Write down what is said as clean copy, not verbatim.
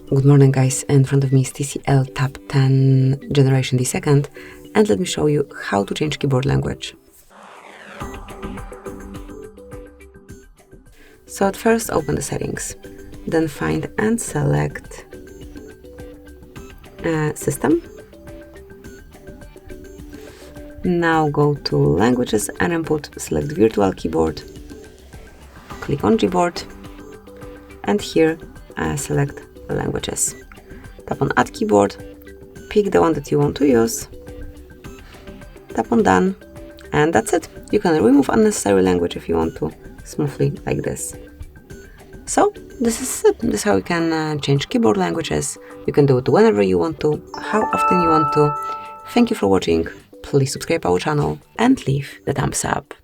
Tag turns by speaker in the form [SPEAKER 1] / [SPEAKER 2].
[SPEAKER 1] Good morning guys, in front of me is TCL TAB 10 generation D2, and let me show you how to change keyboard language. So at first open the settings, then find and select System. Now go to Languages and input, select Virtual Keyboard, click on Gboard, and here select Languages. Tap on Add Keyboard, pick the one that you want to use, tap on Done, and that's it. You can remove unnecessary language if you want to, smoothly like this. So this is it. This is how you can change keyboard languages. You can do it whenever you want to, how often you want to. Thank you for watching. Please subscribe our channel and leave the thumbs up.